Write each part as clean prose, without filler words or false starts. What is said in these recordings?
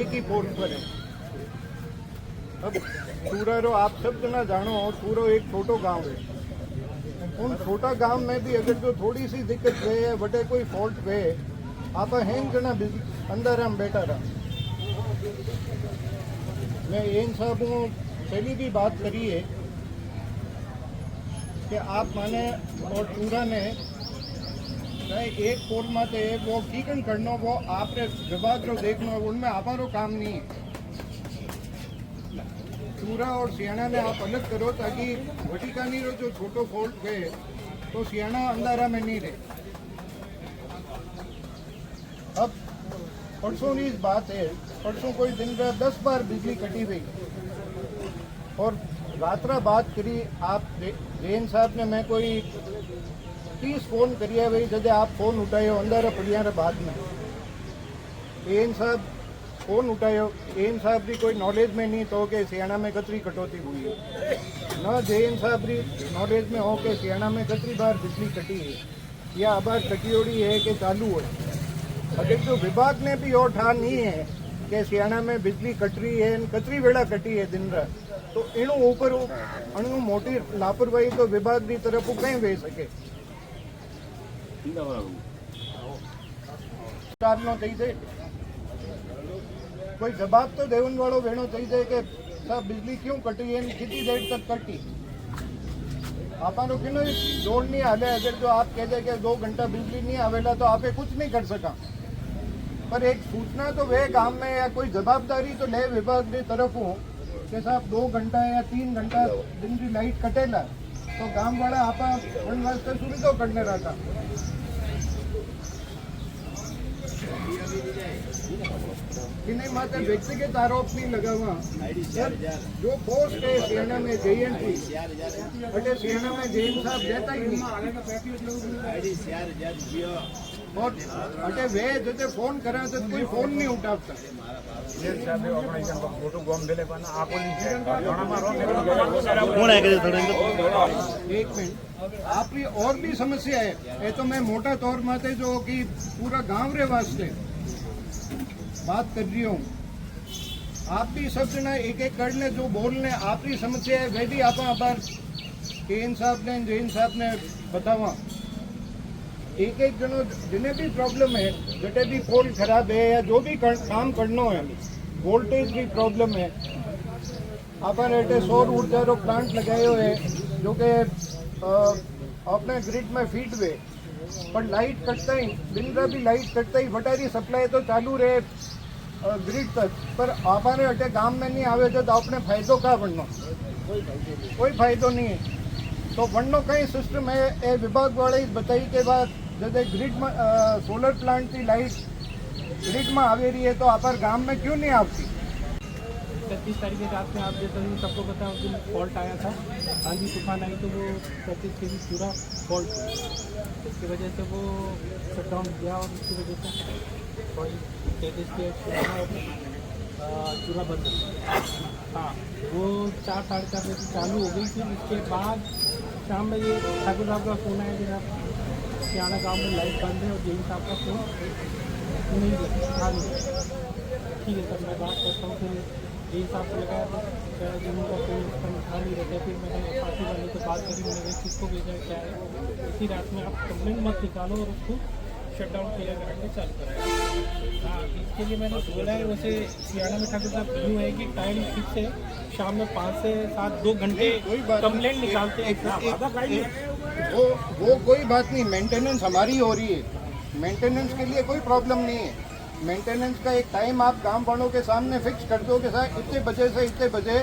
एक ही पोल पर है। अब सूरा रो आप सब जना जानो, सूरो एक छोटो गांव है। उन छोटा गांव में भी अगर जो थोड़ी सी दिक्कत वे बटे कोई फॉल्ट वे आप हैंग जना अंदर हम बैठा रहा। मैं इन साहब पहली भी बात करी है कि आप माने और पूरा ने एक पोल में वो कीकन करना वो आपने विभाग रो देखना उनमें हमारो काम नहीं है। चूरा और सियाणा ने आप अलग करो ताकि वटिकानी रो जो छोटो फॉल्ट है तो सियाणा अंधारा में नहीं रहे। अब परसों की बात है, परसों कोई दिन रात 10 बार बिजली कटी हुई और रात्रा बात करी आप जैन साहब ने। मैं कोई 30 फोन करिए भाई जब आप फोन उठायो अंदर पड़िया बाद में एन साहब फोन उठायो। एन साहब की कोई नॉलेज में नहीं तो कि सियाणा में कतरी कटौती हुई है, न जैन साहब की नॉलेज में हो कि सियाणा में कतरी बार बिजली कटी है या आबार कटियोड़ी है कि चालू है। अगर जो विभाग ने भी और ठान नहीं है कि सियाणा में बिजली कट रही है कतरी वेला कटी है दिन रात, तो इनू ऊपर अणु मोटी लापरवाही तो विभाग की तरफ कहीं वे सके। कोई जवाब तो देवन वालों वेणो चाहिए कि साहब बिजली क्यों कटी है, कितनी देर तक कटी। आपको कि जोड़ नहीं आवे। अगर जो आप कह दे कि 2 घंटा बिजली नहीं आवेला तो आप कुछ नहीं कर सका। पर एक सूचना तो वे गांव में या कोई जवाबदारी तो ले विभाग की तरफ हो कि साहब 2 घंटा या 3 घंटा दिन की लाइट कटेला तो गांव वाला आप वास्ते सुविधा करने रहता। इन्हें मात्र व्यक्तिगत आरोप नहीं लगा हुआ। जो पोस्ट है सियाणा में जैन थी बटे सियाणा में जैन साहब देता ही नहीं और अटे वे जैसे फोन करा तो कोई फोन नहीं उठाता। एक मिनट आपकी और भी समस्या है तो मैं मोटा तौर माते जो कि पूरा गांव रे वास्ते बात कर रही हूँ। आप भी सब जना एक एक करने जो बोलने आपकी समस्या है वे भी आप केन साहब ने जैन साहब ने बतावा। एक एक जनो जिन्हें भी प्रॉब्लम है जटे भी पोल खराब है या जो भी काम करना है वोल्टेज की प्रॉब्लम है आप सौर ऊर्जा रो प्लांट लगाए हुए है जो कि अपने ग्रिड में फीड हुए पर लाइट कटता ही दिन रात भी लाइट कटता ही फटारी सप्लाई तो चालू रहे ग्रिड तक पर आपने अटे गांव में नहीं आवे तो आपने फायदो क्या बनना, कोई फायदो नहीं है। तो बननो कई सिस्टम है ए विभाग वाले बताई के बाद जब ग्रिड में सोलर प्लांट की लाइट ग्रिड में आ रही है तो आप गांव में क्यों नहीं आती। 31 तारीख की रात में आप जैसा सबको पता है उस दिन फॉल्ट आया था, आंधी तूफान आई तो वो 35 के भी पूरा फॉल्ट इसकी वजह से वो शटडाउन किया और उसकी वजह से के चूरा बंद हाँ वो 4 साढ़े 4 बजे चालू हो गई थी। इसके बाद शाम में ये ठाकुर साहब का फ़ोन आया कि आप सियाणा गाँव में लाइट बंद है और जैन साहब का फ़ोन नहीं लगा। ठीक है सर मैं बात करता हूँ। फिर जैन साहब को लगाया तो शायद उनका फ़ोन उठा नहीं रहता। फिर मैंने पार्टी वाले से बात करी, मैंने किसको भेजा क्या है इसी रात में आप कंप्लेंट मत निकालो और उसको शटडाउन क्लियर करा के चालू कराया। हाँ इसके लिए मैंने बोला है। वैसे सियाणा में ठाकुर साहब यूँ है कि टाइम फिक्स है, शाम में 5 से 7 2 घंटे कंप्लेंट निकालते हैं। वो कोई बात नहीं, मेंटेनेंस हमारी हो रही है, मेंटेनेंस के लिए कोई प्रॉब्लम नहीं है। मेंटेनेंस का एक टाइम आप गांव वालों के सामने फिक्स कर दो कि साहब इतने बजे से इतने बजे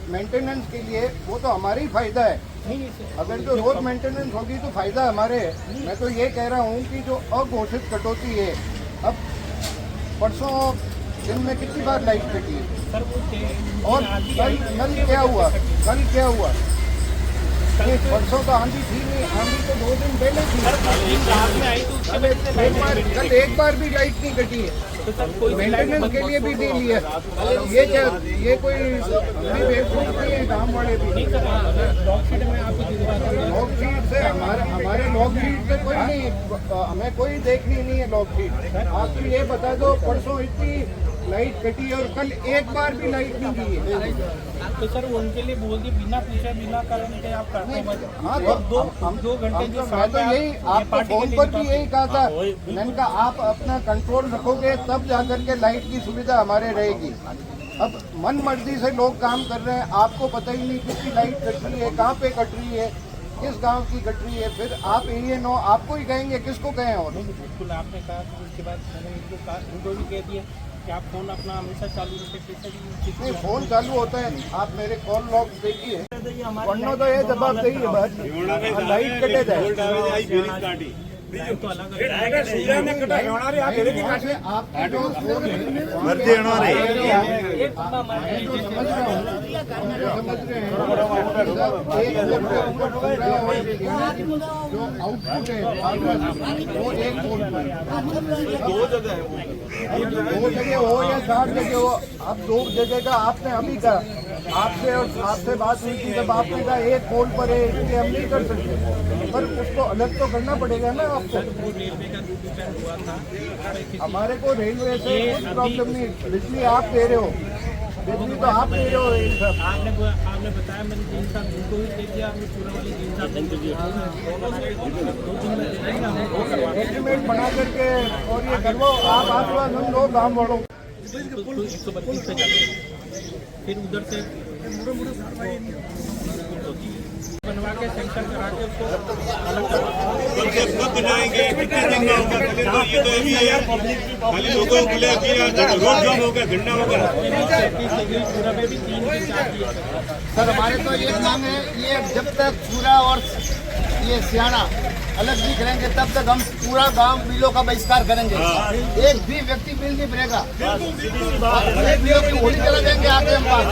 मेंटेनेंस के लिए, वो तो हमारा ही फायदा है। अगर जो रोज मेंटेनेंस होगी तो फायदा हमारे है। मैं तो ये कह रहा हूँ कि जो अघोषित कटौती है, अब परसों दिन में कितनी बार लाइट कटी है और कल क्या हुआ, कल क्या हुआ। परसों तो आंधी थी नहीं, आंधी तो 2 दिन पहले थी। कल एक बार भी लाइट नहीं कटी है तो मेंटेनेंस के लिए भी दे लिया। ये क्या, ये कोई बेवकूफ नहीं है। गाँव वाले भी लॉग शीट से हमारे लॉग शीट से कोई नहीं, हमें कोई देखनी नहीं है लॉग शीट। आप ये बता दो परसों इतनी लाइट कटी है और कल एक बार भी लाइट नहीं दी है। तो सर वो उनके लिए बोल दिए बिना पूछे बिना कारण के आप करते हैं। हाँ और दो घंटे जो मैं तो यही आपको फोन पर भी यही कहा था, मैंने कहा आप अपना कंट्रोल रखोगे तब जाकर के लाइट की सुविधा हमारे रहेगी। अब मन मर्जी से लोग काम कर रहे हैं, आपको पता ही नहीं किसकी लाइट कट रही है, कहाँ पे कट रही है, किस गांव की कट रही है, फिर आप ये नो आपको ही कहेंगे, किसको कहें। और बिल्कुल आपने कहा तो उसके बाद मैंने उनको भी कह दिया कि आप फोन अपना हमेशा चालू रखें। नहीं, फोन चालू होता है, आप मेरे कॉल लॉग देखिए, वरना तो ये जवाब सही है बस लाइट कटे जाए। तो अलग जो आउटपुट है वो एक दो जगह हो या 4 जगह हो, अब 2 जगह का आपने अभी कहा, आपसे और आपसे बात हुई थी जब आपने कहा एक पोल पर है, इसलिए हम नहीं कर सकते, पर उसको अलग तो करना पड़ेगा ना आपको। रेलवे का दुरुपयोग हुआ था। हमारे को रेलवे से कोई प्रॉब्लम नहीं, बिजली आप दे रहे हो, बिजली तो आप दे रहे हो। आपने बताया मैंने जिन साहब उनको भी दे दिया, आपने पूरा वाली जिन साहब को एस्टिमेट बना करके और ये करवाओ, आप आश्वासन दो गाँव वालों। 132 पे जाते फिर उधर से बनवा के सेंक्शन करा के उसको कब बनाएंगे, कितने दिन में होगा? ये तो अभी है यार, खाली लोगों को ले किया, रोड जाम होगा, घंटा होगा। पूरा में भी 3 से 4 दिए। सर हमारे तो एक मांग है, ये जब तक पूरा और ये सियाना अलग नहीं करेंगे तब तक हम पूरा गांव बिलों का बहिष्कार करेंगे। एक भी व्यक्ति बिल नहीं भरेगा, एक बिलों की होली चला देंगे आगे हम बात।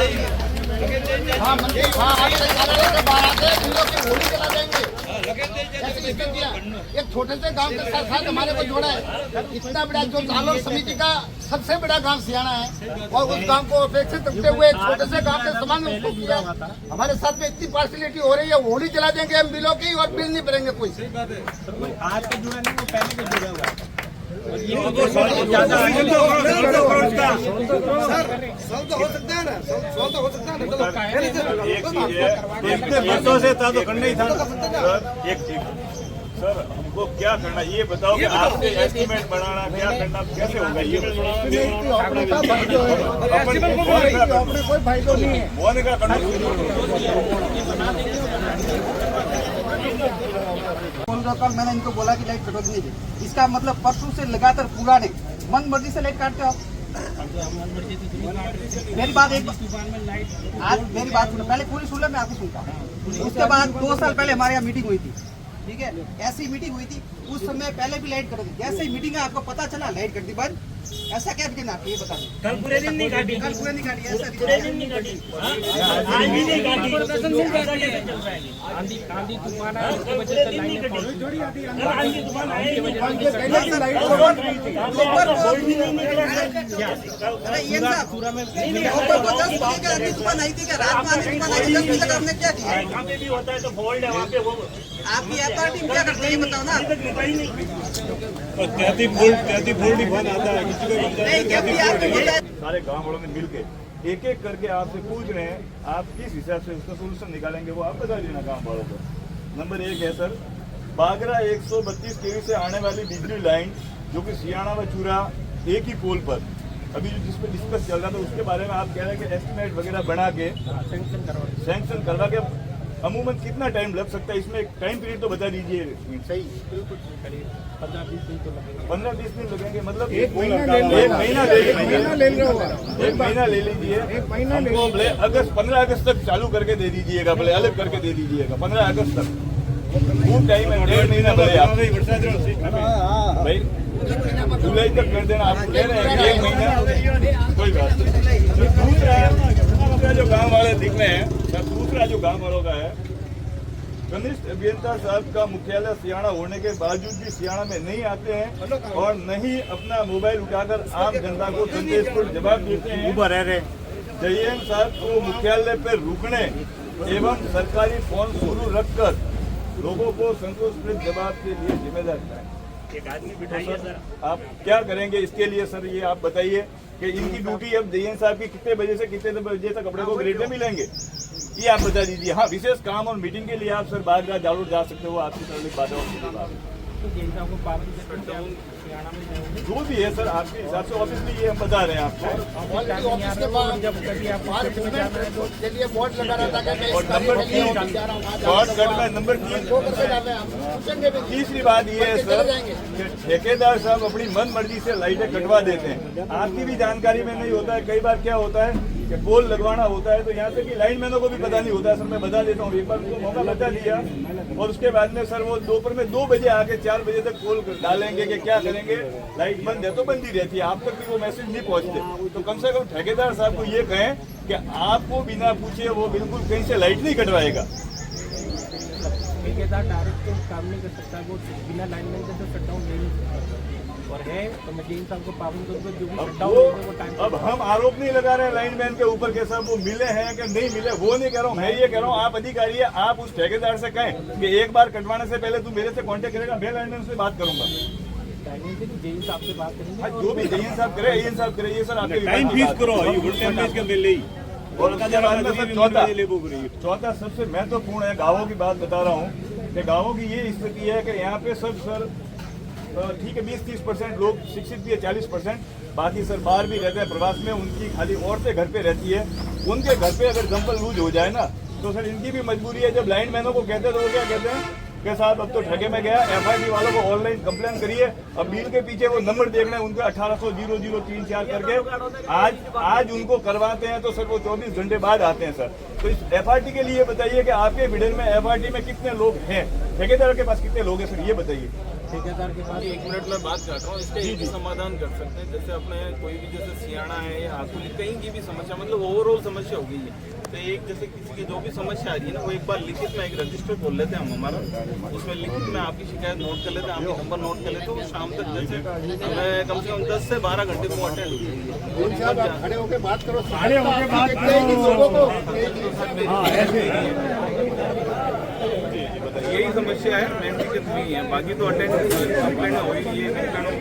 हाँ मंदिर, हाँ आगे से बाहर आते हैं, बिलों की होली चला देंगे। ऐसी स्थितियाँ एक छोटे से गांव के साथ साथ हमारे को जोड़ा है। इतना बड़ा जो तालुक समिति का सबसे बड़ा गांव सियाना है और उस गांव को अपेक्षित रखते हुए एक छोटे से गांव के समान उसको किया। हमारे साथ में इतनी पार्शलिटी हो रही है, होली चला देंगे हम बिलों की और बिल नहीं भरेंगे कोई। आज के जुड़ा नहीं, वो पहले के जुड़ा हुआ है। एक चीज है, इतने वर्षों से था तो करना ही था। एक चीज सर, हमको क्या करना ये बताओ कि आपसे एस्टिमेट बनाना क्या करना, कैसे होगा ये अपने कोई फायदा नहीं है। मोहन का करना कल मैंने इनको बोला कि लाइट कटवा दीजिए, इसका मतलब परसों से लगातार पूरा ने मन मर्जी से लाइट काटते हो आप। मेरी बात एक आज मेरी बात सुनो, पहले पूरी सुन लो, मैं आपको सुनता हूँ। उसके बाद 2 साल पहले हमारे यहाँ मीटिंग हुई थी, ठीक है, ऐसी मीटिंग हुई थी, उस समय पहले भी लाइट कट दी। जैसे ही मीटिंग है आपको पता चला लाइट कट दी बंद, ऐसा क्या दिन आप ये बता दें। कल पूरे दिन नहीं काटी, कल पूरे नहीं काटी, ऐसा पूरे दिन नहीं काटी, आज भी नहीं काटी। आंधी तूफान आया उसकी वजह से लाइनें पहुंची। आंधी तूफान आया की वजह से पूरा में तूफान आई थी क्या रात में? आंधी तूफान आई 10 बजे तक आपने क्या किया? वहाँ पे भी होता है तो फॉल्ट है वहाँ पे। वो आपकी अथॉरिटी क्या करते हैं बताओ ना। 33 वोल्ट ही बंद आता है, किसी को नहीं जब भी आपको बताया सारे गांव वालों ने मिलके एक एक करके आपसे पूछ रहे हैं, आप किस हिसाब से उसका सोल्यूशन निकालेंगे वो आप बता दीजिए ना गांव वालों को। नंबर 1 है सर, बागरा 132 केवी से आने वाली बिजली लाइन जो कि सियाना व चूरा एक ही पोल पर अभी जो जिस पर डिस्कस चल रहा था उसके बारे में आप कह रहे हैं कि एस्टिमेट वगैरह बना के सैंक्शन करवा के अमूमन कितना टाइम लग सकता है? इसमें एक टाइम पीरियड तो बता दीजिए। सही बिल्कुल 15-20 दिन तो लगेगा। 15-20 दिन लगेंगे, मतलब एक महीना ले लो, एक महीना ले लीजिए, एक महीना ले लीजिए। एक महीना ले हमको भले अगस्त 15 अगस्त तक चालू करके दे दीजिएगा, भले अलग करके दे दीजिएगा 15 अगस्त तक। वो टाइम है 1.5 महीना भले आप भाई जुलाई तक कर देना। आप कह रहे हैं 1 महीना, कोई बात नहीं। दूसरा जो गांव वाले दिख रहे हैं सर, दूसरा जो गांव वालों का है, कनिष्ठ अभियंता साहब का मुख्यालय सियाना होने के बावजूद भी सियाना में नहीं आते हैं और नहीं अपना मोबाइल उठाकर आम जनता को संदेशपूर्ण जवाब देते हैं। जयन साहब को मुख्यालय पर रुकने एवं सरकारी फोन शुरू रखकर लोगों को संतोषप्रद जवाब के लिए जिम्मेदार कराएं। एक आदमी बिठाइए सर, आप क्या करेंगे इसके लिए सर, ये आप बताइए कि इनकी ड्यूटी अब DN साहब की कितने बजे से कितने बजे तक कपड़े को ग्रेड में मिलेंगे, ये आप बता दीजिए। हाँ, विशेष काम और मीटिंग के लिए आप सर बाहर जरूर जा सकते हो, आपकी तरफ बात है। तो जैन साहब को पाबंदी से हरियाणा में जाओगे जो भी है सर आपके हिसाब से ऑब्वियसली ये हम बता रहे हैं आपको। ऑलरेडी ऑफिस के पास जब कभी आप बाहर मूवमेंट के लिए बोर्ड लगा रहा था कि मैं और इस कार्य नंबर के लिए 3 ऑफिस जा रहा हूँ, वहाँ जा शॉर्टकट में नंबर 3 वो करके जा रहे हैं, हम पूछेंगे भी। तीसरी बात ये है सर कि ठेकेदार साहब अपनी मन मर्जी से लाइटें कटवा देते हैं, आपकी भी जानकारी में नहीं होता है। कई बार क्या होता है कि पोल लगवाना होता है तो यहाँ से कि लाइनमैनों को भी पता नहीं होता है। सर मैं बता देता हूँ, एक बार उनको मौका बता दिया और उसके बाद में सर वो दोपहर में 2 बजे आके 4 बजे तक पोल डालेंगे कि क्या करेंगे, लाइट बंद है तो बंद ही रहती है, आप तक भी वो मैसेज नहीं पहुँचते। तो कम से कम ठेकेदार साहब को ये कहें कि आपको बिना पूछे वो बिल्कुल कहीं से लाइट नहीं कटवाएगा। ठेकेदार डायरेक्ट तो काम नहीं कर सकता, वो बिना लाइनमैन के तो शट डाउन नहीं कर सकता। और है तो मैं जैन साहब को पाबंद करूँगा, जो भी शट डाउन होगा वो टाइम। अब हम आरोप नहीं लगा रहे हैं लाइनमैन के ऊपर के सब वो मिले हैं कि नहीं मिले, वो नहीं कह रहा हूँ। मैं ये कह रहा हूँ आप अधिकारी है, आप उस ठेकेदार से कहें कि एक बार कटवाने से पहले तू मेरे से कांटेक्ट करेगा, मैं लाइनमैन से बात करूंगा। जैन साहब से बात करेंगे जो भी DN साहब करे, AN साहब करे, ये सर आपके टाइम फीस करो ये टाइम फीस के मिल रही और उसके बाद में सर चौथा सबसे महत्वपूर्ण है, गाँवों की बात बता रहा हूँ कि गाँवों की ये स्थिति है कि यहाँ पे सब सर ठीक है 20-30% लोग शिक्षित भी है, 40%, बाकी सर बाहर भी रहते हैं प्रवास में, उनकी खाली औरतें घर पे रहती है। उनके घर पे अगर जंपल लूज हो जाए ना तो सर इनकी भी मजबूरी है। जब लाइनमैनों को कहते हैं तो वो क्या कहते हैं कि साहब अब तो ठगे में गया, FID वालों को ऑनलाइन कंप्लेन करिए, अब बिल के पीछे वो नंबर देखना है उनके 1800-0034 करके आज उनको करवाते हैं तो सर वो 24 घंटे बाद आते हैं सर। तो इस FRT के लिए बताइए कि आपके बिडन में FRT में कितने लोग हैं, ठेकेदार के पास कितने लोग हैं सर, ये बताइए। ठेकेदार के पास 1 मिनट में बात करता हूँ, इसका एक समाधान कर सकते हैं। जैसे अपने कोई भी जैसे सियाना है या हाथुली कहीं की भी समस्या, मतलब ओवरऑल समस्या हो गई है, तो एक जैसे किसी की जो भी समस्या आ रही है ना, वो एक बार लिखित में एक रजिस्टर खोल लेते हैं हम हमारा, उसमें लिखित में आपकी शिकायत नोट कर लेते हैं, आपके नंबर नोट कर लेते हैं। शाम तक जैसे हमें कम से कम 10 से 12 घंटे में अटेंड हो जैन साहब आप खड़े होकर बात करो, खड़े होकर बात करो लोगों को। हाँ ऐसे यही समस्या है, मेन दिक्कत नहीं है, बाकी तो अटेंड कंप्लेंट हो ही है,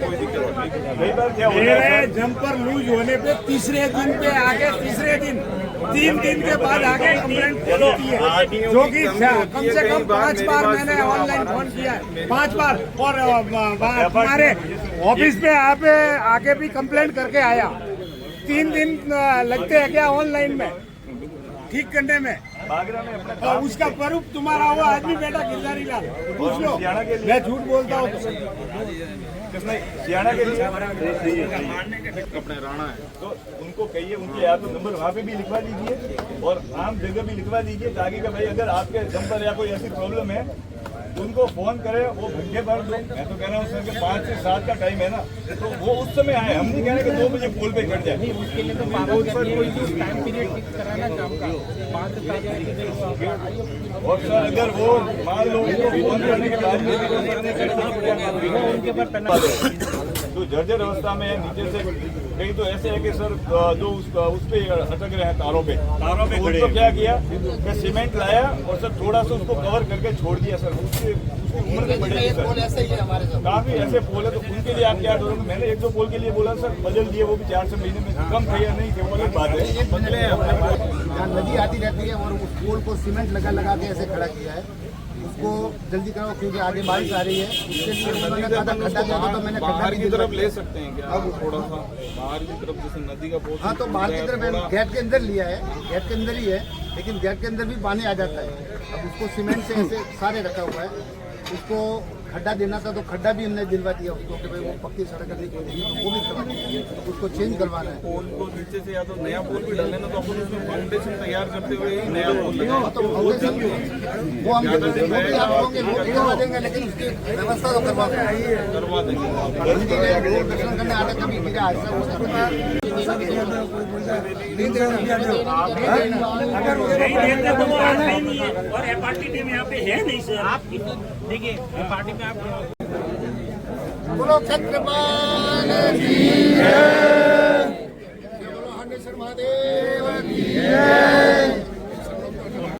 कोई दिक्कत नहीं। कई बार क्या होता है मेरे सर, जंपर लूज होने पे तीसरे दिन पे आगे, तीसरे दिन 3 दिन के बाद आगे कंप्लेंट होती है, जो कि कम से कम 5 बार मैंने ऑनलाइन फोन किया है, 5 बार। और हमारे ऑफिस पे आके भी कंप्लेंट करके आया। 3 दिन लगते हैं क्या ऑनलाइन में ठीक करने में, बागरा में अपना और काम उसका स्वरूप तुम्हारा हुआ आदमी बेटा गिरधारी लाल, पूछ लो, हरियाणा के लिए मैं झूठ बोलता हूँ। किसने हरियाणा के लिए अपने राणा है तो उनको कहिए, उनके या तो नंबर वहाँ पे भी लिखवा दीजिए और आम जगह भी लिखवा दीजिए, ताकि कि भाई अगर आपके जंपर या कोई ऐसी प्रॉब्लम है उनको फोन करें, वो घंटे भर दो। मैं तो कह रहा हूँ सर कि 5 से 7 का टाइम है ना, तो वो उस समय आए, हम नहीं कह रहे कि 2 बजे पोल पे कट जाए। उसके लिए तो पाबंद करनी होगी, टाइम पीरियड फिक्स कराना काम का 5 से 7 घंटे। और सर अगर वो मान लो उनको फोन करने के बाद उनके ऊपर पेनल्टी तो जर्जर अवस्था में है, नीचे से कहीं तो ऐसे है कि सर जो उस पे अटक रहे हैं तारों पे तो उनको क्या किया कि सीमेंट लाया और सर थोड़ा सा उसको कवर करके छोड़ दिया सर। उसकी उम्र भी बढ़ेगी एक पोल सर, ऐसे ही है हमारे साथ। काफी ऐसे पोल है, तो उनके लिए आप क्या करोगे? मैंने 1-2 पोल के लिए बोला सर, बदल दिए, वो भी 4 महीने में कम थे या नहीं थे, वो अलग बात है। जहाँ नदी आती रहती है और उस पोल को सीमेंट लगा के ऐसे खड़ा किया है, उसको जल्दी करो क्योंकि आगे बारिश आ रही है। उसके लिए उन्होंने कहा था खड्डा दिया था, तो मैंने खड्डा बाहर भी की तरफ दिलवा ले सकते हैं क्या अब थोड़ा सा बाहर की तरफ, जैसे नदी का बहुत हाँ, तो बाहर की तरफ मैंने गेट के अंदर लिया है, गेट के अंदर ही है, लेकिन गेट के अंदर भी पानी आ जाता है। अब उसको सीमेंट से ऐसे सारे रखा हुआ है, उसको खड्डा देना था तो खड्डा भी हमने दिलवा दिया उसको कि भाई वो पक्की सड़क नहीं खोलेगी, तो वो भी करवा दिया, तो उसको चेंज करवाना है। पोल को नीचे से या तो नया पोल भी डालना, तो अपन उसमें फाउंडेशन तैयार करते हुए ही नया पोल लगाएंगे। तो फाउंडेशन वो हम वो भी आप होंगे, वो भी करवा देंगे, लेकिन उसकी व्यवस्था तो करवा करवा देंगे। लोग दर्शन करने आते कभी मेरा हादसा हो सकता है। अगर नहीं देते तो वो आता ही नहीं है, और FRT टीम यहाँ पे है नहीं सर। आप देखिए पार्टी में आप बोलो छत्रपाल की जय, बोलो हंडेश्वर महादेव की जय।